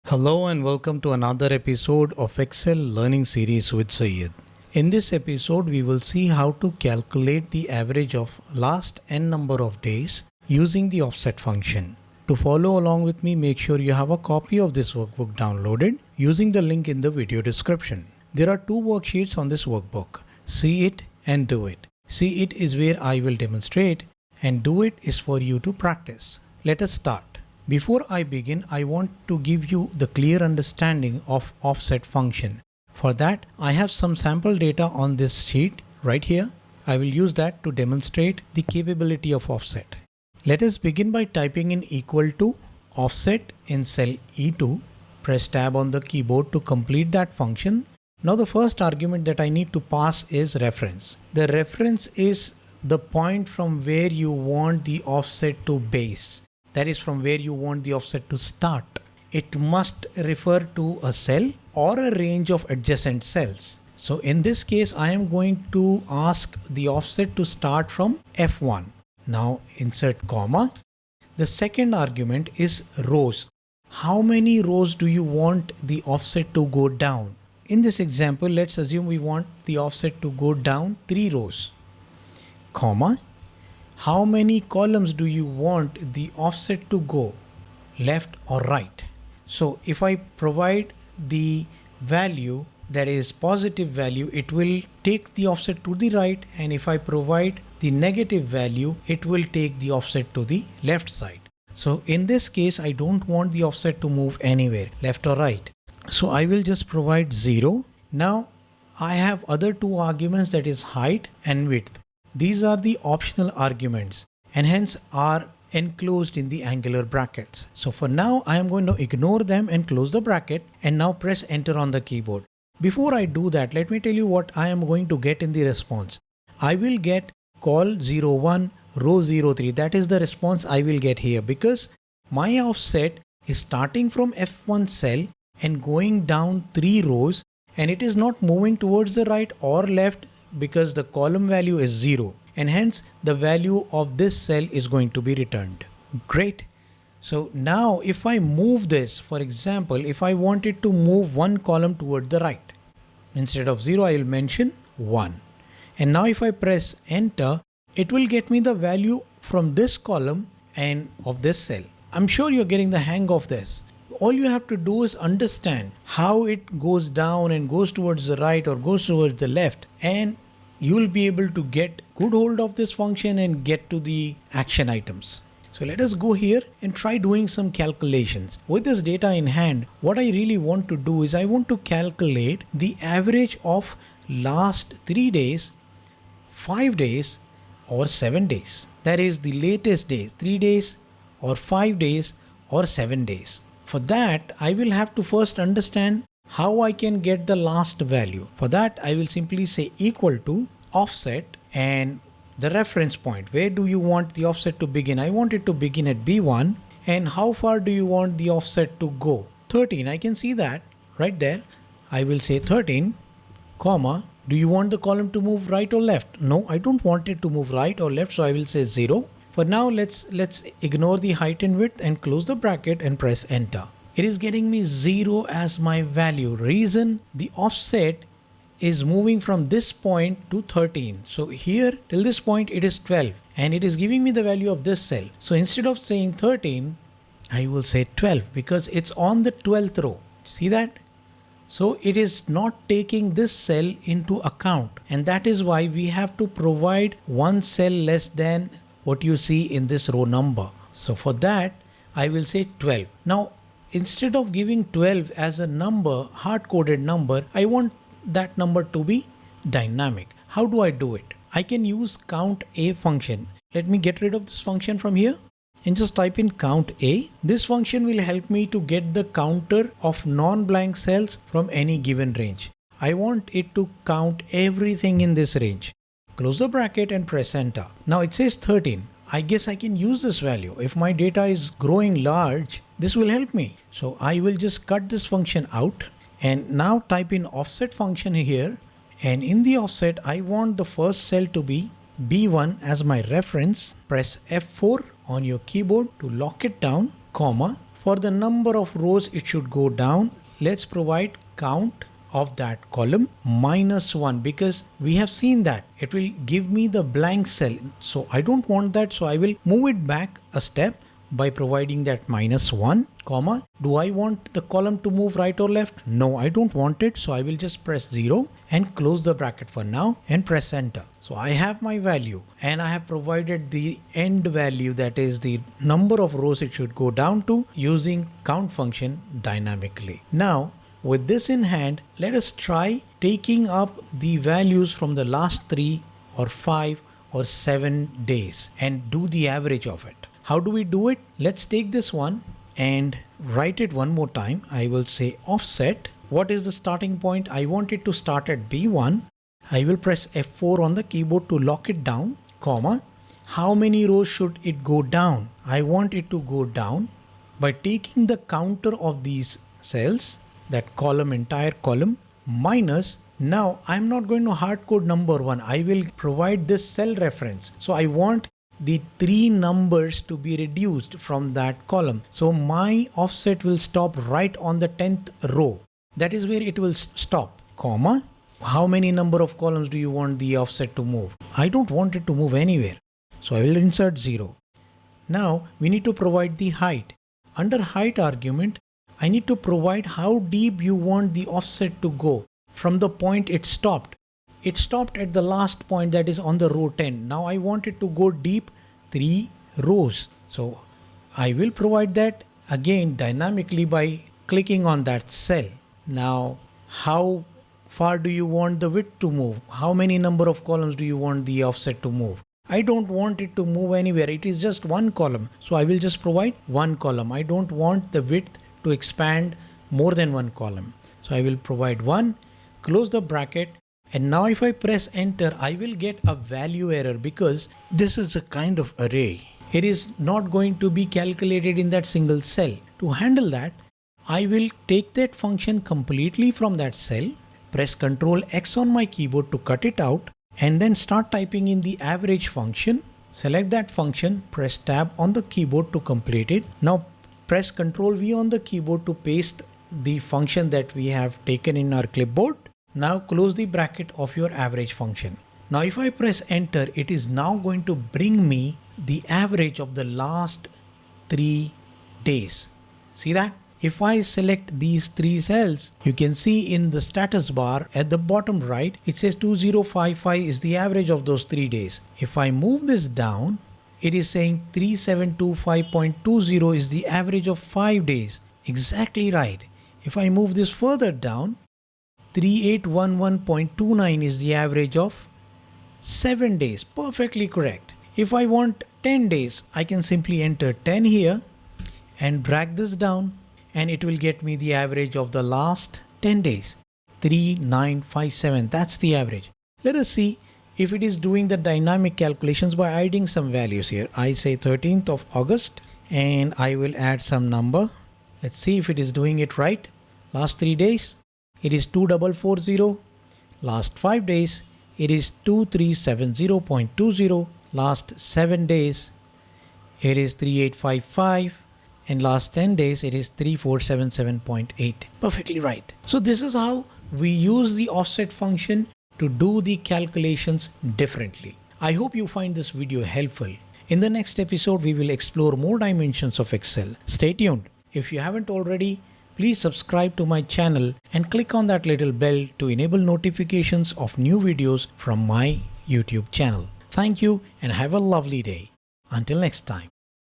Hello and welcome to another episode of Excel Learning Series with Syed. In this episode, we will see how to calculate the average of last n number of days using the offset function. To follow along with me, make sure you have a copy of this workbook downloaded using the link in the video description. There are two worksheets on this workbook, See It and Do It. See It is where I will demonstrate and Do It is for you to practice. Let us start. Before I begin, I want to give you the clear understanding of offset function. For that, I have some sample data on this sheet right here. I will use that to demonstrate the capability of offset. Let us begin by typing in equal to offset in cell E2. Press tab on the keyboard to complete that function. Now the first argument that I need to pass is reference. The reference is the point from where you want the offset to base. That is from where you want the offset to start. It must refer to a cell or a range of adjacent cells. So in this case, I am going to ask the offset to start from F1. Now insert comma. The second argument is rows. How many rows do you want the offset to go down? In this example, let's assume we want the offset to go down 3 rows. Comma. How many columns do you want the offset to go, left or right? So if I provide the value that is positive value, it will take the offset to the right, and if I provide the negative value, it will take the offset to the left side. So in this case, I don't want the offset to move anywhere, left or right. So I will just provide 0. Now I have other two arguments, that is height and width. These are the optional arguments and hence are enclosed in the angular brackets. So for now, I am going to ignore them and close the bracket and now press enter on the keyboard. Before I do that, let me tell you what I am going to get in the response. I will get col 01 row 03. That is the response I will get here because my offset is starting from F1 cell and going down 3 rows, and it is not moving towards the right or left because the column value is 0, and hence the value of this cell is going to be returned. Great. So now if I move this, for example, if I wanted to move one column toward the right, instead of 0 I will mention 1. And now if I press enter, it will get me the value from this column and of this cell. I'm sure you're getting the hang of this. All you have to do is understand how it goes down and goes towards the right or goes towards the left, and you will be able to get good hold of this function and get to the action items. So let us go here and try doing some calculations. With this data in hand, what I really want to do is I want to calculate the average of last 3 days, 5 days or 7 days. That is the latest days, 3 days or 5 days or 7 days. For that, I will have to first understand how I can get the last value. For that, I will simply say equal to offset and the reference point. Where do you want the offset to begin? I want it to begin at B1. And how far do you want the offset to go? 13. I can see that right there. I will say 13, comma. Do you want the column to move right or left? No, I don't want it to move right or left. So I will say 0. For now, let's ignore the height and width and close the bracket and press enter. It is getting me 0 as my value. Reason, the offset is moving from this point to 13. So here till this point it is 12 and it is giving me the value of this cell. So instead of saying 13, I will say 12 because it's on the 12th row. See that? So it is not taking this cell into account, and that is why we have to provide one cell less than what you see in this row number. So for that, I will say 12. Now, instead of giving 12 as a number, hard-coded number, I want that number to be dynamic. How do I do it? I can use count A function. Let me get rid of this function from here and just type in count A. This function will help me to get the counter of non-blank cells from any given range. I want it to count everything in this range. Close the bracket and press enter. Now it says 13. I guess I can use this value. If my data is growing large, this will help me. So I will just cut this function out and now type in offset function here. And in the offset, I want the first cell to be B1 as my reference. Press F4 on your keyboard to lock it down, comma. For the number of rows, it should go down. Let's provide count of that column -1, because we have seen that it will give me the blank cell. So I don't want that. So I will move it back a step by providing that -1, comma. Do I want the column to move right or left? No, I don't want it. So I will just press 0 and close the bracket for now and press enter. So I have my value and I have provided the end value, that is the number of rows it should go down to, using count function dynamically. Now with this in hand, let us try taking up the values from the last 3 or 5 or 7 days and do the average of it. How do we do it? Let's take this one and write it one more time. I will say offset. What is the starting point? I want it to start at B1. I will press F4 on the keyboard to lock it down, comma. How many rows should it go down? I want it to go down by taking the counter of these cells, that column, entire column, minus. Now I'm not going to hard code number 1. I will provide this cell reference. So I want the 3 numbers to be reduced from that column. So my offset will stop right on the 10th row. That is where it will stop, comma. How many number of columns do you want the offset to move? I don't want it to move anywhere. So I will insert 0. Now we need to provide the height. Under height argument, I need to provide how deep you want the offset to go from the point it stopped. It stopped at the last point, that is on the row 10. Now I want it to go deep 3 rows. So I will provide that again dynamically by clicking on that cell. Now how far do you want the width to move? How many number of columns do you want the offset to move? I don't want it to move anywhere. It is just one column. So I will just provide one column. I don't want the width to expand more than one column. So I will provide 1, close the bracket, and now if I press enter, I will get a value error because this is a kind of array. It is not going to be calculated in that single cell. To handle that, I will take that function completely from that cell, press Ctrl X on my keyboard to cut it out, and then start typing in the average function. Select that function, press tab on the keyboard to complete it. Now press Ctrl V on the keyboard to paste the function that we have taken in our clipboard. Now close the bracket of your average function. Now if I press enter, it is now going to bring me the average of the last 3 days. See that? If I select these 3 cells, you can see in the status bar at the bottom right, it says 2055 is the average of those 3 days. If I move this down, it is saying 3725.20 is the average of 5 days. Exactly right. If I move this further down, 3811.29 is the average of 7 days. Perfectly correct. If I want 10 days, I can simply enter 10 here and drag this down, and it will get me the average of the last 10 days. 3957. That's the average. Let us see if it is doing the dynamic calculations by adding some values here. I say 13th of August and I will add some number. Let's see if it is doing it right. Last 3 days, it is 2440. Last 5 days, it is 2370.20. Last 7 days, it is 3855. And last 10 days, it is 3477.8. Perfectly right. So this is how we use the offset function to do the calculations differently. I hope you find this video helpful. In the next episode, we will explore more dimensions of Excel. Stay tuned. If you haven't already, please subscribe to my channel and click on that little bell to enable notifications of new videos from my YouTube channel. Thank you and have a lovely day. Until next time.